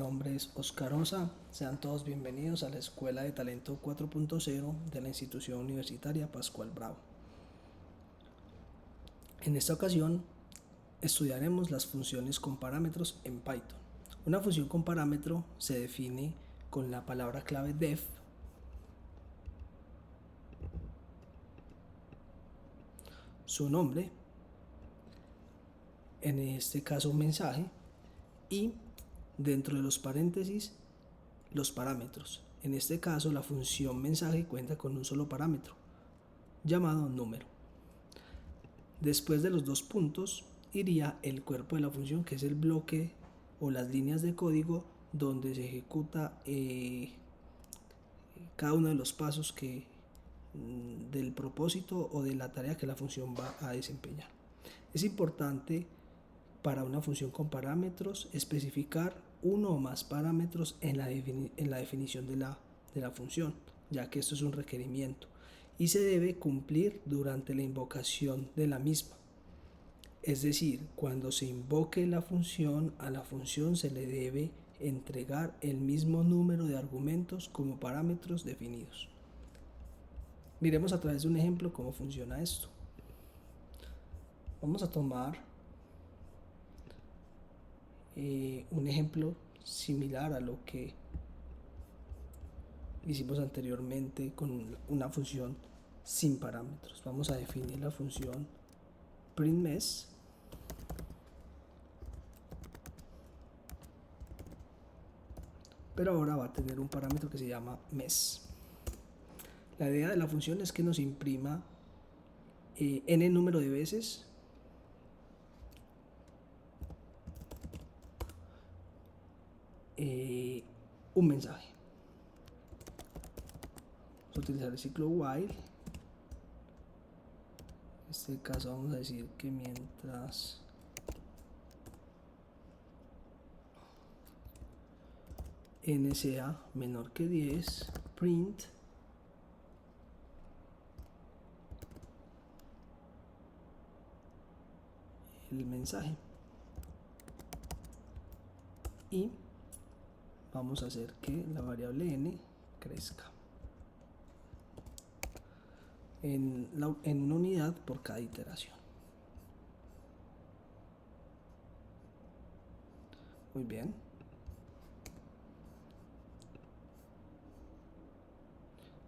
Mi nombre es Oscar Osa, sean todos bienvenidos a la Escuela de Talento 4.0 de la institución universitaria Pascual Bravo. En esta ocasión estudiaremos las funciones con parámetros en Python. Una función con parámetro se define con la palabra clave def, su nombre, en este caso un mensaje, y dentro de los paréntesis los parámetros. En este caso la función mensaje cuenta con un solo parámetro llamado número. Después de los dos puntos iría el cuerpo de la función, que es el bloque o las líneas de código donde se ejecuta cada uno de los pasos del propósito o de la tarea que la función va a desempeñar. Es importante para una función con parámetros especificar uno o más parámetros en la definición de la función, ya que esto es un requerimiento y se debe cumplir durante la invocación de la misma. Es decir, cuando se invoque la función, a la función se le debe entregar el mismo número de argumentos como parámetros definidos. Miremos a través de un ejemplo cómo funciona esto. Vamos a tomar un ejemplo similar a lo que hicimos anteriormente con una función sin parámetros. Vamos a definir la función printMes, pero ahora va a tener un parámetro que se llama mes. La idea de la función es que nos imprima n número de veces un mensaje. Vamos a utilizar el ciclo while. En este caso vamos a decir que mientras n sea menor que 10, print el mensaje. Y vamos a hacer que la variable n crezca en una unidad por cada iteración. Muy bien.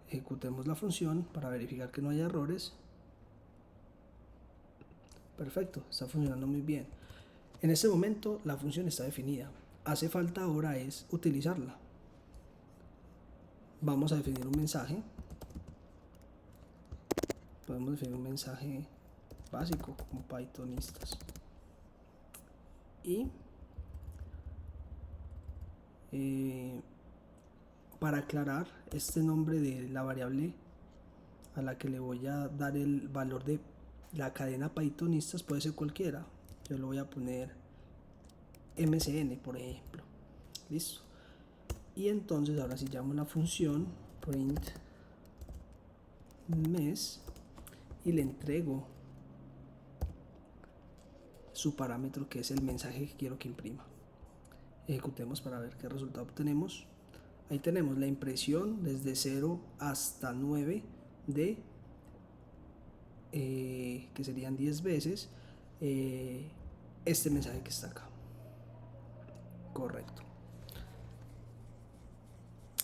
Ejecutemos la función para verificar que no haya errores. Perfecto, está funcionando muy bien. En este momento la función está definida. Hace falta ahora es utilizarla. Vamos a definir un mensaje. Podemos definir un mensaje básico como pythonistas. Y para aclarar, este nombre de la variable a la que le voy a dar el valor de la cadena pythonistas puede ser cualquiera. Yo lo voy a poner mcn, por ejemplo. Listo. Y entonces ahora sí llamo la función print mes y le entrego su parámetro, que es el mensaje que quiero que imprima. Ejecutemos para ver qué resultado obtenemos. Ahí tenemos la impresión desde 0 hasta 9 de que serían 10 veces este mensaje que está acá. Correcto.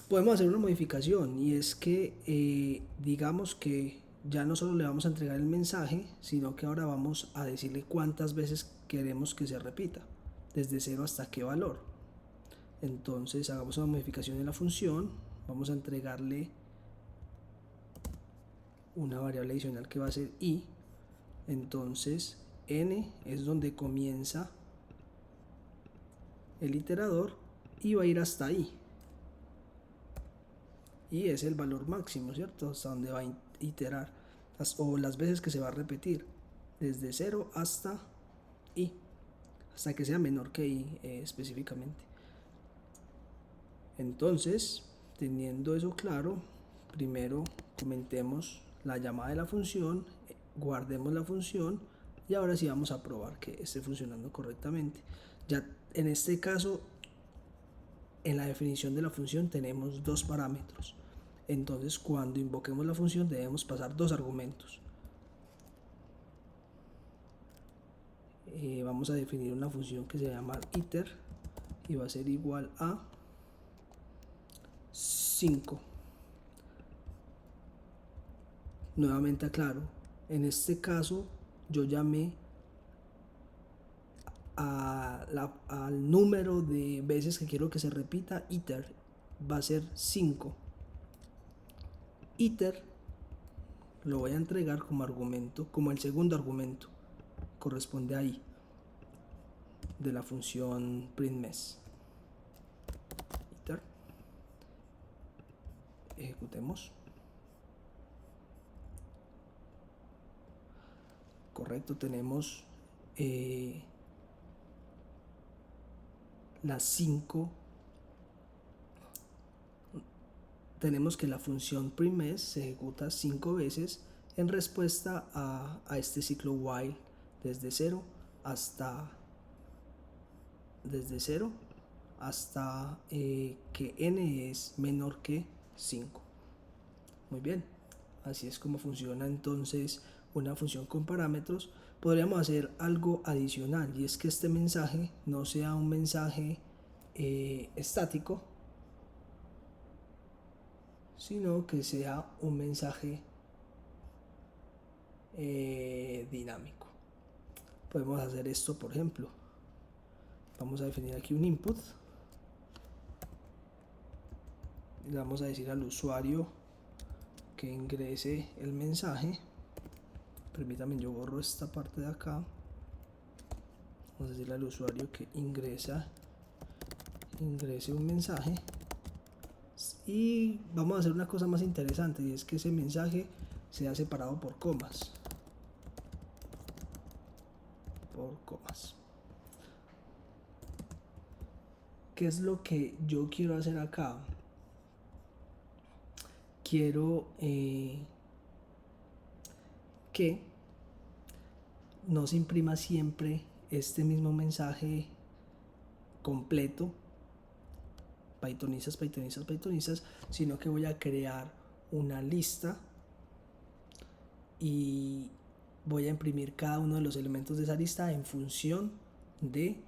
Podemos hacer una modificación, y es que digamos que ya no solo le vamos a entregar el mensaje, sino que ahora vamos a decirle cuántas veces queremos que se repita, desde 0 hasta qué valor. Entonces hagamos una modificación en la función. Vamos a entregarle una variable adicional que va a ser i. Entonces n es donde comienza el iterador y va a ir hasta i. Y es el valor máximo, ¿cierto? Hasta donde va a iterar, o las veces que se va a repetir, desde 0 hasta i, hasta que sea menor que i específicamente. Entonces, teniendo eso claro, primero comentemos la llamada de la función, guardemos la función y ahora sí vamos a probar que esté funcionando correctamente. Ya en este caso en la definición de la función tenemos dos parámetros. Entonces, cuando invoquemos la función debemos pasar dos argumentos. Vamos a definir una función que se llama iter y va a ser igual a 5. Nuevamente aclaro, en este caso yo llamé al número de veces que quiero que se repita iter, va a ser 5. Iter lo voy a entregar como argumento, como el segundo argumento, corresponde ahí, de la función printMes. Iter, ejecutemos. Correcto, tenemos las 5. Tenemos que la función printMes se ejecuta 5 veces en respuesta a este ciclo while desde 0 hasta que n es menor que 5. Muy bien, así es como funciona entonces una función con parámetros. Podríamos hacer algo adicional, y es que este mensaje no sea un mensaje estático, sino que sea un mensaje dinámico. Podemos hacer esto, por ejemplo, vamos a definir aquí un input, le vamos a decir al usuario que ingrese el mensaje. Permítame, yo borro esta parte de acá. Vamos a decirle al usuario que ingrese un mensaje, y vamos a hacer una cosa más interesante, y es que ese mensaje sea separado por comas. ¿Qué es lo que yo quiero hacer acá? Quiero que no se imprima siempre este mismo mensaje completo, pythonizas, sino que voy a crear una lista y voy a imprimir cada uno de los elementos de esa lista en función de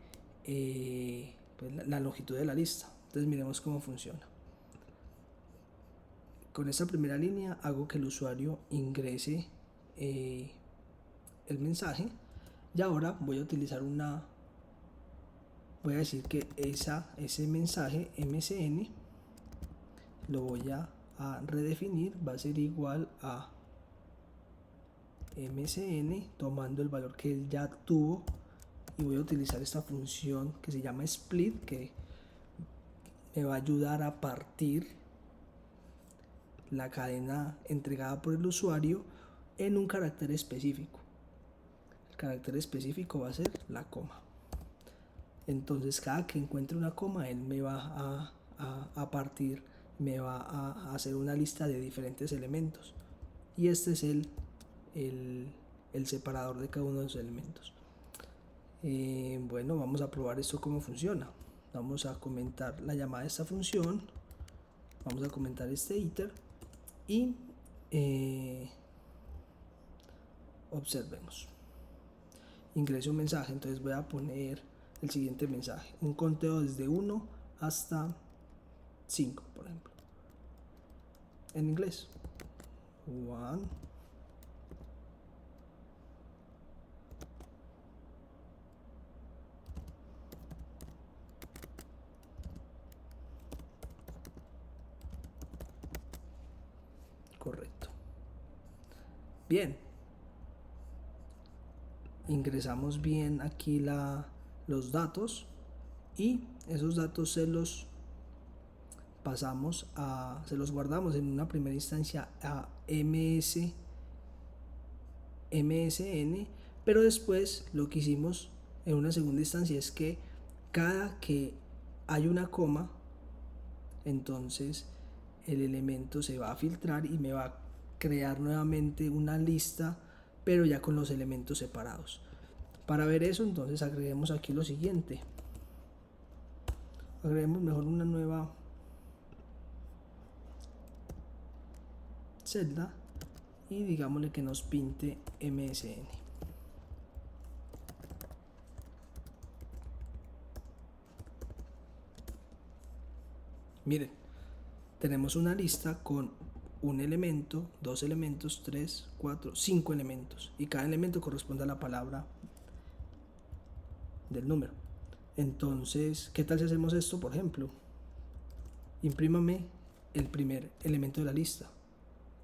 pues la longitud de la lista. Entonces miremos cómo funciona. Con esta primera línea hago que el usuario ingrese el mensaje, y ahora voy a utilizar voy a decir que ese mensaje MSN lo voy a redefinir, va a ser igual a MSN tomando el valor que él ya tuvo, y voy a utilizar esta función que se llama split, que me va a ayudar a partir la cadena entregada por el usuario en un carácter específico. El carácter específico va a ser la coma. Entonces cada que encuentre una coma, él me va a partir, me va a hacer una lista de diferentes elementos, y este es el separador de cada uno de los elementos. Bueno, vamos a probar esto cómo funciona. Vamos a comentar la llamada de esta función, vamos a comentar este iter y observemos. Ingreso un mensaje, entonces voy a poner el siguiente mensaje, un conteo desde 1 hasta 5, por ejemplo, en inglés. 1. Correcto. Bien. Ingresamos bien aquí los datos, y esos datos se los guardamos en una primera instancia a MSN, pero después lo que hicimos en una segunda instancia es que cada que hay una coma, entonces el elemento se va a filtrar y me va a crear nuevamente una lista, pero ya con los elementos separados. Para ver eso, entonces agreguemos aquí lo siguiente. Agreguemos mejor una nueva celda y digámosle que nos pinte MSN. Miren, tenemos una lista con un elemento, 2 elementos, 3, 4, 5 elementos y cada elemento corresponde a la palabra del número. Entonces, ¿qué tal si hacemos esto? Por ejemplo, imprímame el primer elemento de la lista.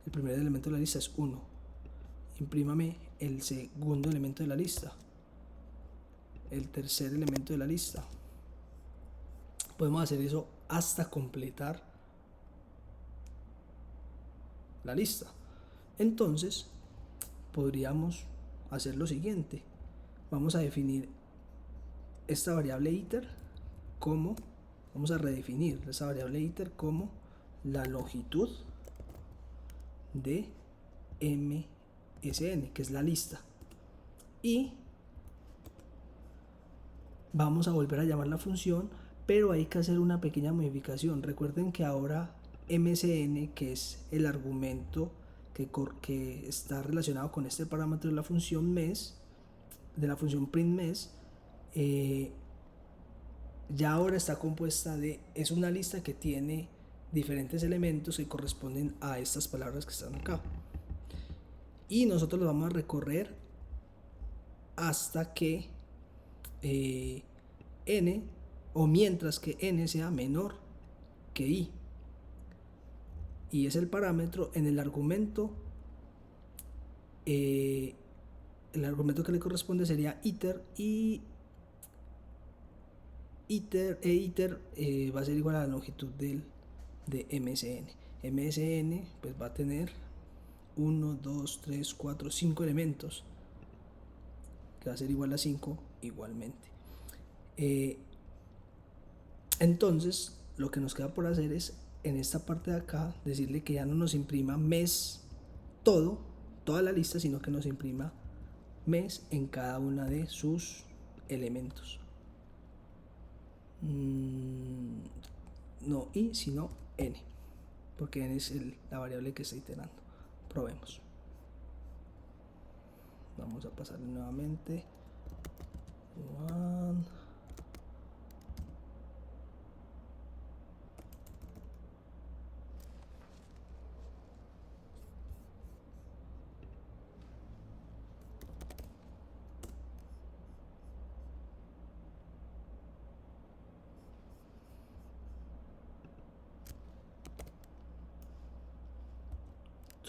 El primer elemento de la lista es 1. Imprímame el segundo elemento de la lista. El tercer elemento de la lista. Podemos hacer eso hasta completar la lista. Entonces, podríamos hacer lo siguiente. Vamos a definir esta variable iter como, vamos a redefinir esta variable iter como la longitud de MSN, que es la lista, y vamos a volver a llamar la función, pero hay que hacer una pequeña modificación. Recuerden que ahora MSN, que es el argumento que está relacionado con este parámetro de la función mes, de la función printMes, ya ahora está compuesta es una lista que tiene diferentes elementos que corresponden a estas palabras que están acá, y nosotros lo vamos a recorrer hasta que n, o mientras que n sea menor que i, y es el parámetro en el argumento que le corresponde sería iter, y iter va a ser igual a la longitud de MSN. MSN pues va a tener 1, 2, 3, 4, 5 elementos, que va a ser igual a 5 igualmente. Entonces lo que nos queda por hacer es en esta parte de acá decirle que ya no nos imprima mes toda la lista, sino que nos imprima mes en cada una de sus elementos. No i, sino n, porque n es la variable que está iterando. Probemos. Vamos a pasarle nuevamente. 1,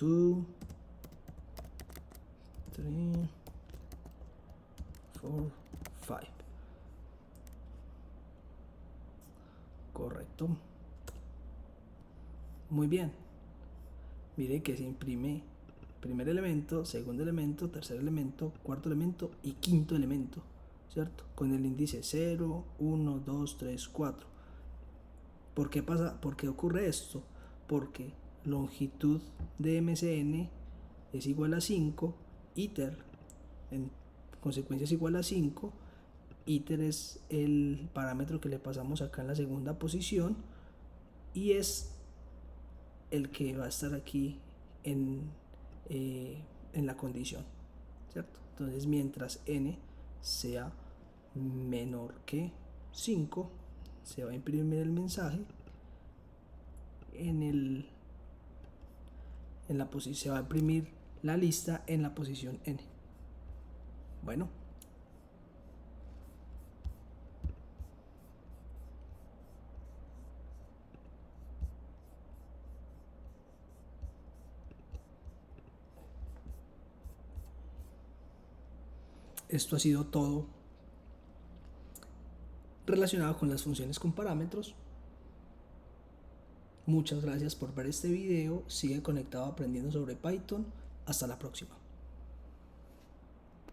2, 3, 4, 5. Correcto. Muy bien. Mire que se imprime primer elemento, segundo elemento, tercer elemento, cuarto elemento y quinto elemento, ¿cierto? Con el índice 0, 1, 2, 3, 4. ¿Por qué pasa? ¿Por qué ocurre esto? Porque longitud de MSN es igual a 5, iter en consecuencia es igual a 5, iter es el parámetro que le pasamos acá en la segunda posición y es el que va a estar aquí en la condición, ¿cierto? Entonces mientras n sea menor que 5 se va a imprimir el mensaje se va a imprimir la lista en la posición n. Bueno, esto ha sido todo relacionado con las funciones con parámetros. Muchas gracias por ver este video. Sigue conectado aprendiendo sobre Python. Hasta la próxima.